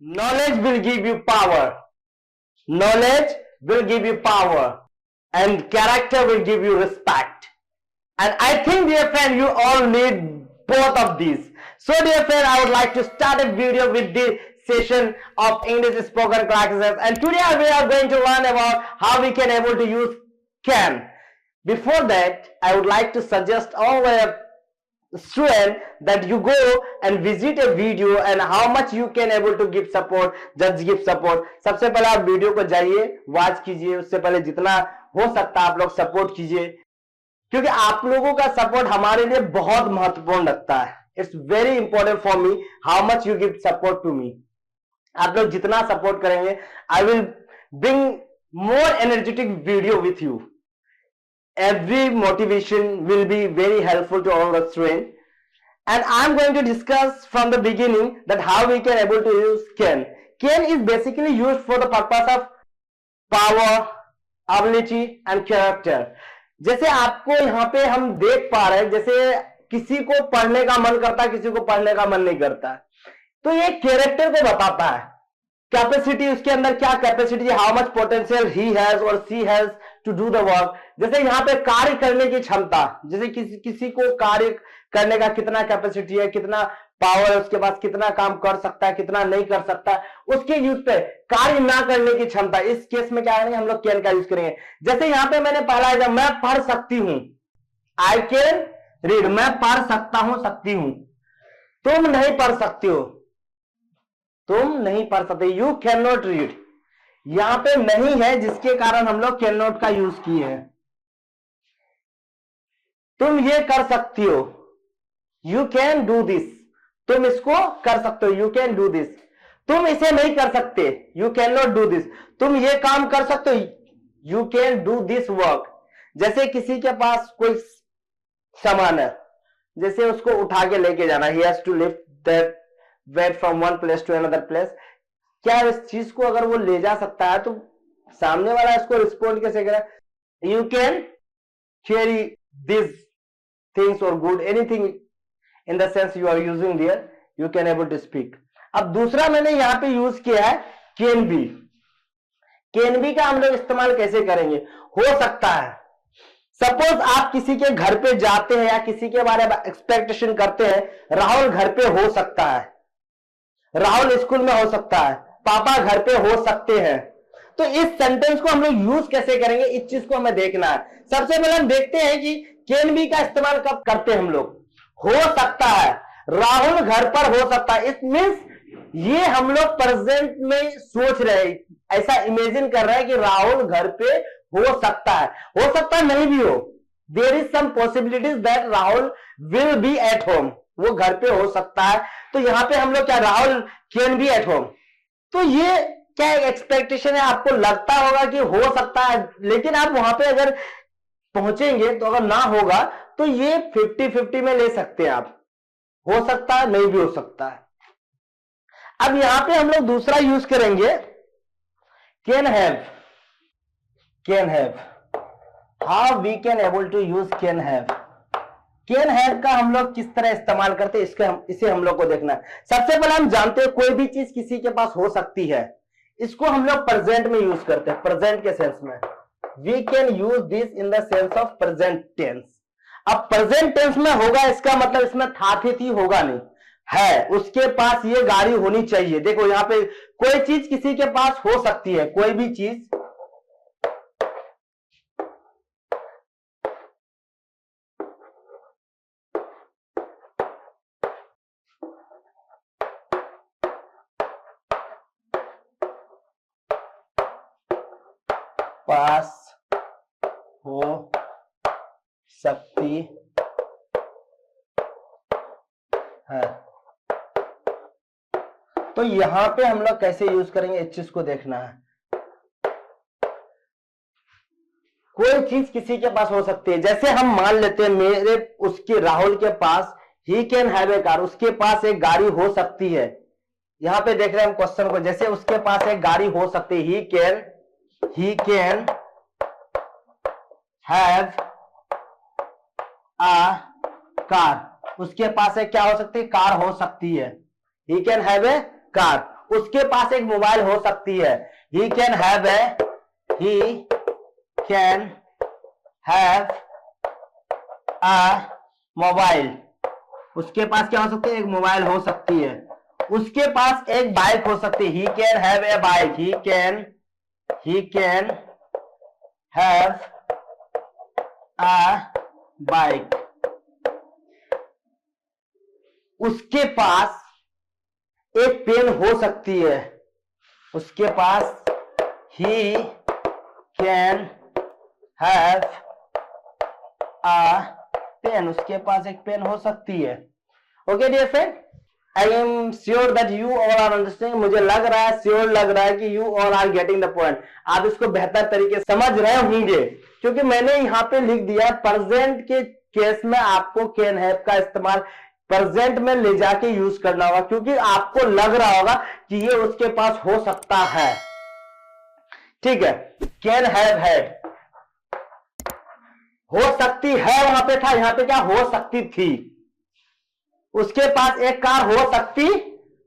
Knowledge will give you power. Knowledge will give you power. And character will give you respect. And I think, dear friend, you all need both of these. So, dear friend, I would like to start a video with this session of English spoken classes. And today we are going to learn about how we can able to use can. Before that, I would like to suggest all the student that you go and visit a video and how much you can able to give support, just give support. सबसे पहले आप video को जाइए, watch कीजिए, उससे पहले जितना हो सकता है आप लोग सपोर्ट कीजिए, क्योंकि आप लोगों का सपोर्ट हमारे लिए बहुत महत्वपूर्ण लगता है. It's very important for me how much you give support to me. आप लोग जितना सपोर्ट करेंगे, I will bring more energetic video with you. Every motivation will be very helpful to all the students, and I'm going to discuss from the beginning that how we can able to use can. Can is basically used for the purpose of power, ability and character. जैसे आपको यहाँ पे हम देख पा रहे हैं, जैसे किसी को पढ़ने का मन करता है, किसी को पढ़ने का मन नहीं करता, तो ये कैरेक्टर को बताता है. कैपेसिटी, उसके अंदर क्या capacity, how much potential he has और she has to do the work. जैसे यहाँ पे कार्य करने की क्षमता, जैसे किसी को कार्य करने का कितना कैपेसिटी है, कितना पावर है उसके पास, कितना काम कर सकता है, कितना नहीं कर सकता, उसके यूज पे कार्य ना करने की क्षमता. इस केस में क्या करेंगे हम लोग, कैन का यूज करेंगे. जैसे यहाँ पे मैंने पढ़ा है, मैं पढ़ सकती हूं, आई कैन रीड, मैं पढ़ सकता हूं, सकती हूं. तुम नहीं पढ़ सकती हो, तुम नहीं पढ़ सकते, यू कैन नॉट रीड. यहां पे नहीं है जिसके कारण हम लोग कैन नॉट का यूज किए हैं. तुम ये कर सकती हो, यू कैन डू दिस, तुम इसको कर सकते हो, यू कैन डू दिस. तुम इसे नहीं कर सकते, you can not do this. तुम ये काम कर सकते हो, you can do this work. जैसे किसी के पास कोई सामान है, जैसे उसको उठा के लेके जाना, he has to lift that weight from one place to another place. क्या इस चीज को अगर वो ले जा सकता है तो सामने वाला इसको रिस्पॉन्ड कैसे करे, you can carry this things और good anything in the sense you are using there, you can able to speak. अब दूसरा मैंने यहां पे यूज किया है कैन बी. कैन बी का हम लोग इस्तेमाल कैसे करेंगे, हो सकता है. सपोज आप किसी के घर पे जाते हैं या किसी के बारे में एक्सपेक्टेशन करते हैं, राहुल घर पे हो सकता है, राहुल स्कूल में हो सकता है, पापा घर पे हो सकते हैं. तो इस सेंटेंस को हम लोग यूज कैसे करेंगे, इस चीज को हमें देखना है. सबसे पहले हम देखते हैं कि कैन बी का इस्तेमाल कब करते हैं हम लोग. हो सकता है, राहुल घर पर हो सकता है, इट मींस ये हम लोग प्रेजेंट में सोच रहे हैं, ऐसा इमेजिन कर रहे हैं कि राहुल घर पे हो सकता है. हो सकता है नहीं भी हो, there is some possibilities that Rahul will be at home, वो घर पे हो सकता है. तो यहां पे हम लोग क्या, Rahul can be at home. तो ये क्या एक्सपेक्टेशन है, आपको लगता होगा कि हो सकता है, लेकिन आप वहां पे अगर पहुंचेंगे तो अगर ना होगा तो ये 50-50 में ले सकते हैं आप, हो सकता है नहीं भी हो सकता है. अब यहां पे हम लोग दूसरा यूज करेंगे can have. Can have, how we can able to use can have. Can have का हम लोग किस तरह इस्तेमाल करते हैं, इसे हम लोग को देखना है. सबसे पहले हम जानते हैं कोई भी चीज किसी के पास हो सकती है, इसको हम लोग प्रेजेंट में यूज करते हैं, प्रेजेंट के सेंस में. We can use this in the sense of present tense. अब प्रेजेंट टेंस में होगा, इसका मतलब इसमें था थी होगा नहीं है, उसके पास ये गाड़ी होनी चाहिए. देखो यहां पे कोई चीज किसी के पास हो सकती है, कोई भी चीज, पास हो सकती है. तो यहां पे हम लोग कैसे यूज करेंगे, इस चीज को देखना है. कोई चीज किसी के पास हो सकती है, जैसे हम मान लेते हैं मेरे उसके राहुल के पास he can have a car, उसके पास एक गाड़ी हो सकती है. यहां पे देख रहे हैं हम क्वेश्चन को, जैसे उसके पास एक गाड़ी हो सकती है, he can have a car, उसके पास एक क्या हो सकती है, कार हो सकती है. He can have a car. उसके पास एक मोबाइल हो सकती है। He can have a mobile. उसके पास क्या हो सकती है? एक मोबाइल हो सकती है। उसके पास एक बाइक हो सकती है। He can have a bike. He can have a bike. उसके पास एक पेन हो सकती है। उसके पास he can have a pen. उसके पास एक पेन हो सकती है। Okay dear friend, I am sure that you all are understanding. मुझे लग रहा है, श्योर लग रहा है कि you all are getting the point. आप इसको बेहतर तरीके से समझ रहे होंगे, क्योंकि मैंने यहां पे लिख दिया प्रेजेंट के केस में आपको कैन हैव का इस्तेमाल प्रेजेंट में ले जाके यूज करना होगा, क्योंकि आपको लग रहा होगा कि ये उसके पास हो सकता है। ठीक है, कैन हैव हैड, हो सकती है वहां पे था, यहां पे क्या हो सकती थी। उसके पास एक कार हो सकती,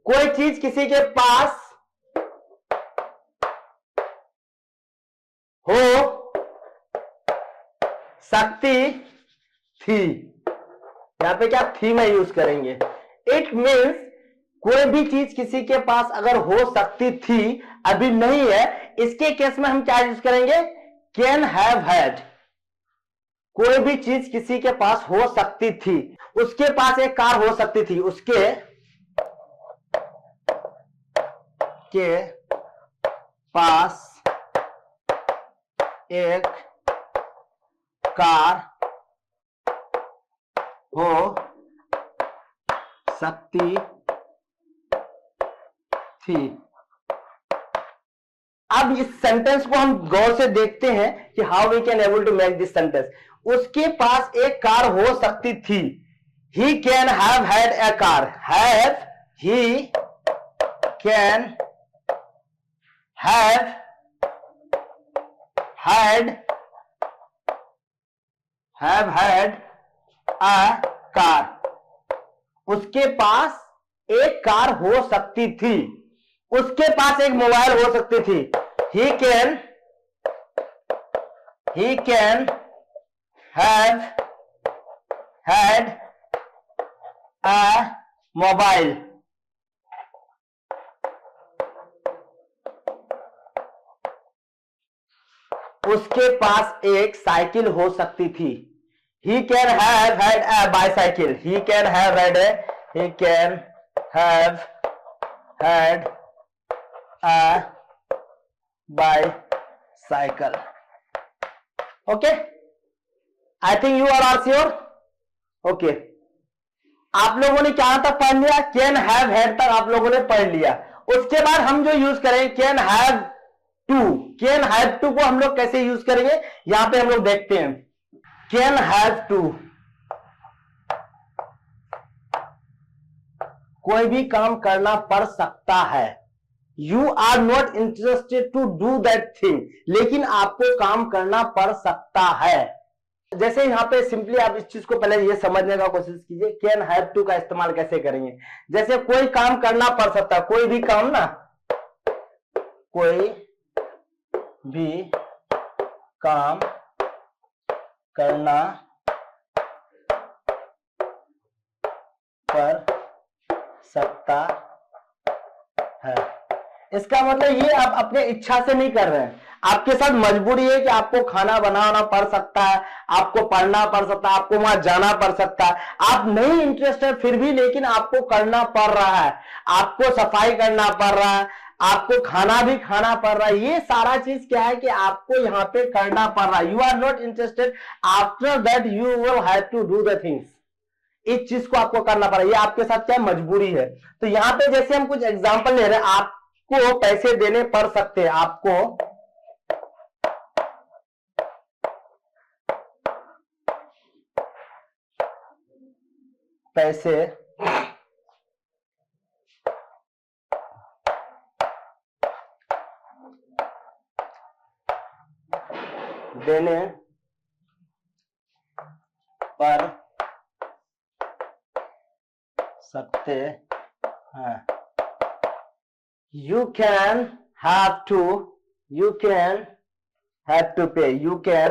कोई चीज किसी के पास हो सकती थी। यहां पे क्या थी में यूज करेंगे। इट मीन्स कोई भी चीज किसी के पास अगर हो सकती थी, अभी नहीं है, इसके केस में हम क्या यूज करेंगे? Can have had. कोई भी चीज किसी के पास हो सकती थी। उसके पास एक कार हो सकती थी। उसके पास एक कार हो सकती थी। अब इस सेंटेंस को हम गौर से देखते हैं कि how we can able to make this sentence. उसके पास एक कार हो सकती थी। He can have had a car. Have, he can have had a car. उसके पास एक कार हो सकती थी। उसके पास एक मोबाइल हो सकती थी। He can have had a mobile. उसके पास एक साइकिल हो सकती थी। He can have had a bicycle. He can have had a bicycle. Okay, I think you are sure. Okay, आप लोगों ने क्या तक पढ़ लिया? कैन हैव हैड तक आप लोगों ने पढ़ लिया। उसके बाद हम जो यूज करेंगे can have to. Can have to को हम लोग कैसे यूज करेंगे, यहां पे हम लोग देखते हैं। कैन हैव टू, कोई भी काम करना पड़ सकता है। You are not interested to do that thing, लेकिन आपको काम करना पड़ सकता है। जैसे यहां पे सिंपली आप इस चीज को पहले ये समझने का कोशिश कीजिए, कैन हैव टू का इस्तेमाल कैसे करेंगे। जैसे कोई काम करना पड़ सकता है, कोई भी काम ना, कोई भी काम करना पड़ सकता है। इसका मतलब ये आप अपने इच्छा से नहीं कर रहे हैं, आपके साथ मजबूरी है कि आपको खाना बनाना पड़ सकता है, आपको पढ़ना पड़ सकता है, आपको वहां जाना पड़ सकता है। आप नहीं इंटरेस्टेड फिर भी, लेकिन आपको करना पड़ रहा है। आपको सफाई करना पड़ रहा है, आपको खाना भी खाना पड़ रहा है। ये सारा चीज क्या है कि आपको यहाँ पे करना पड़ रहा है। You are not interested, after that you will have to do the things. इस चीज को आपको करना पड़ा, ये आपके साथ क्या मजबूरी है। तो यहां पे जैसे हम कुछ एग्जांपल ले रहे हैं, आपको पैसे देने पड़ सकते हैं। आपको पैसे देने पड़ सकते हैं। you can have to pay, you can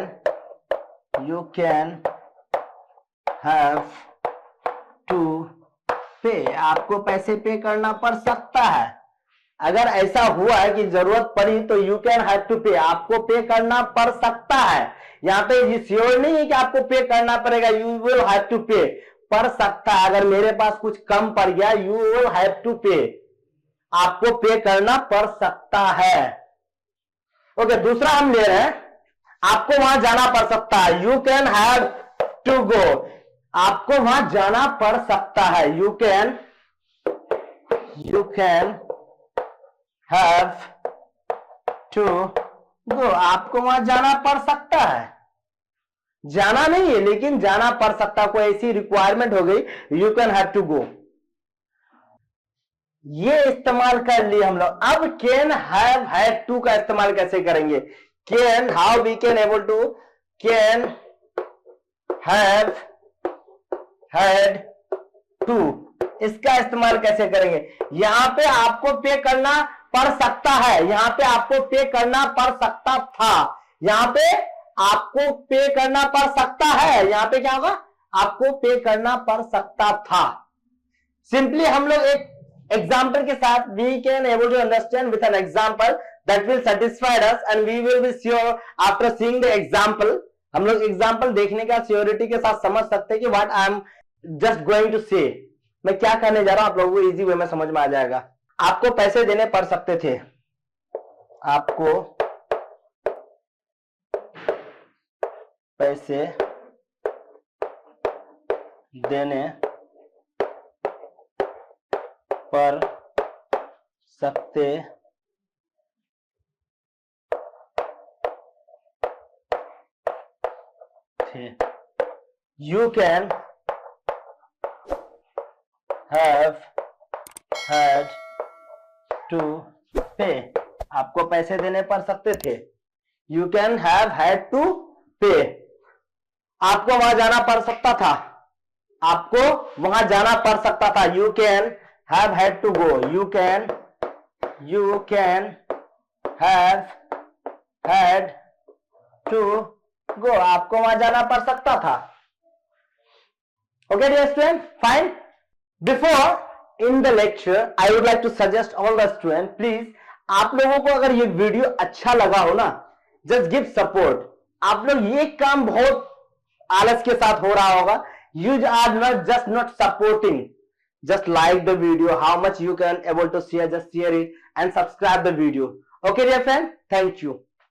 have to pay, आपको पैसे पे करना पड़ सकता है। अगर ऐसा हुआ है कि जरूरत पड़ी तो you can have to pay, आपको पे करना पड़ सकता है। यहाँ पे ये श्योर नहीं है कि आपको पे करना पड़ेगा, यू विल हैव टू पे, पड़ सकता है। अगर मेरे पास कुछ कम पड़ गया, you will have to pay, आपको पे करना पड़ सकता है। ओके, दूसरा हम ले रहे हैं, आपको वहां जाना पड़ सकता है, you can have to go, आपको वहां जाना पड़ सकता है, you can have to go, आपको वहां जाना पड़ सकता है। जाना नहीं है लेकिन जाना पड़ सकता, कोई ऐसी रिक्वायरमेंट हो गई, you can have to go, ये इस्तेमाल कर लिए हम लोग। अब कैन हैव हैड टू का इस्तेमाल कैसे करेंगे? Can, how we can able to, can have had to, इसका इस्तेमाल कैसे करेंगे? यहां पे आपको पे करना पड़ सकता है, यहां पे आपको पे करना पड़ सकता था, यहां पे आपको पे करना पड़ सकता है, यहां पे क्या होगा? आपको पे करना पड़ सकता था। सिंपली हम लोग एक एग्जाम्पल के साथ, we can able to understand with an example that will satisfied us and we will be sure after seeing the example. हम लोग एग्जाम्पल देखने का श्योरिटी के साथ समझ सकते हैं कि what I am just going to say, मैं क्या कहने जा रहा हूं, आप लोगों को इजी वे में समझ में आ जाएगा। आपको पैसे देने पड़ सकते थे, आपको पैसे देने पड़ सकते थे, you can have had to pay, आपको पैसे देने पड़ सकते थे, you can have had to pay, आपको वहां जाना पड़ सकता था, आपको वहां जाना पड़ सकता था, you can have had to go, you can have had to go, आपको वहां जाना पड़ सकता था। Okay dear student, fine. Before in the lecture I would like to suggest all the students, please आप लोगों को अगर ये वीडियो अच्छा लगा हो ना, just give support। आप लोग ये काम बहुत आलस के साथ हो रहा होगा, you are not supporting, just like the video, how much you can able to share, just share it and subscribe the video। Okay dear friend, thank you।